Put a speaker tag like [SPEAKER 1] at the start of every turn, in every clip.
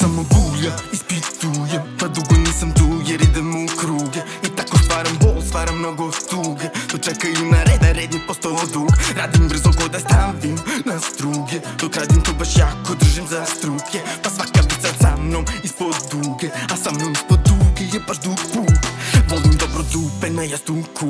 [SPEAKER 1] samo bulja, ispitujem, pa dugo nisam tu jer idem u kruge. I tako stvaram bol, stvaram mnogo tuge. To čekaju na red, a red je postao dug. Radim brzo ko da stavim na struge. Dok radim to baš jako držim za struke. Pa svaka bi sad sa mnom ispod duge, a sa mnom ispod duge je baš dug put. Volim dobro dupe na jastuku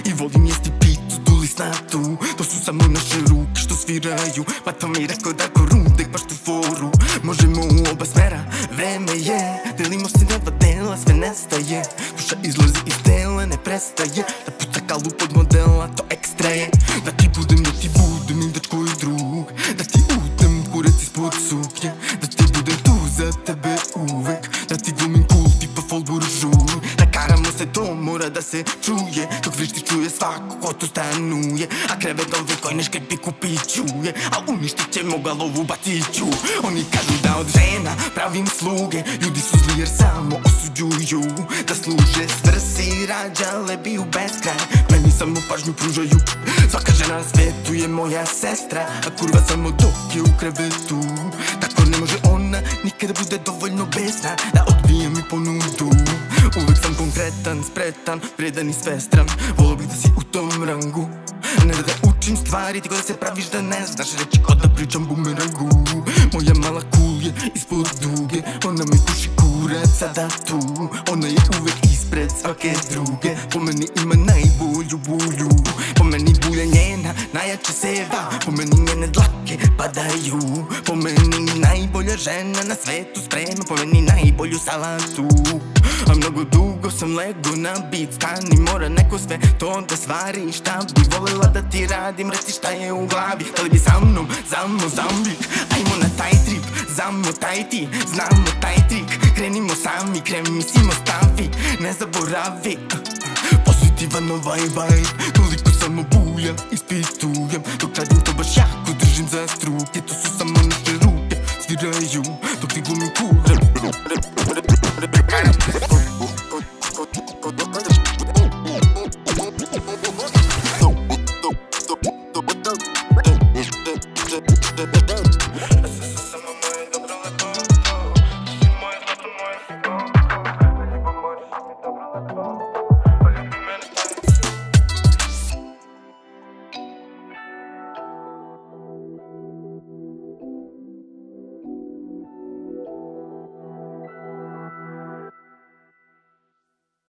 [SPEAKER 1] i volim jesti pitu dulisnatu. To su samo naše ruke što sviraju, pa to mi rekao da ko Rudek baš tu foru. Možemo u oba smera, vreme je, delimo se na dva dela, sve nestaje. Duša izlazi iz tela, ne prestaje da puca kalu pod modela, to ekstra je. Da ti budem i da tvoj drug, da ti utem kurac ispod suknje, da ti budem tu za tebe uvek, da ti glumim cool tipa fol buržuj. Nakaramo se, to mora da se čuje, dok vrišti čuje svako ko tu stanuje. A krevet ovdje koji ne škripi kupićuje, a uništit ćemo galovu batiću. Oni kažu da od žena pravim sluge, ljudi su zli jer samo osuđuju. Da služe svrsi, rađale bi u beskraj, meni samo pažnju pružaju. Svaka žena na svetu je moja sestra, a kurva samo dok je u krevetu. Tako ne može ona nikada bude dovoljno besna da odbije mi ponudu. Uvek sam konkretan, spretan, vredan i svestran. Volio bih da si u tom rangu, ne da učim stvari, ti ko da se praviš da ne znaš. Reći ko da pričam bumerangu. Moja mala cool je ispod duge, ona mi puši kurac sada tu. Ona je uvek ispred svake druge, po meni ima najbolju bulju. Po meni bulja njena najjače seva, po meni njene dlake padaju. Po meni najbolja žena na svetu sprema, po meni najbolju salatu. A mnogo dugo sam lego na bit, stani mora neko sve to da stvari. Šta bi volela da ti radim, reci šta je u glavi. Da li bi sa mnom, zammo zambik, ajmo na taj trip, zammo taj ti, znamo taj trik. Krenimo sami, kremisimo stavi, ne zaboravi. Pozitivan ovaj vibe, toliko samo bulja, ispitujem. Dok radim to baš jako držim za struke, to su samo naše ruke, sviraju, dok ti glumim kurac.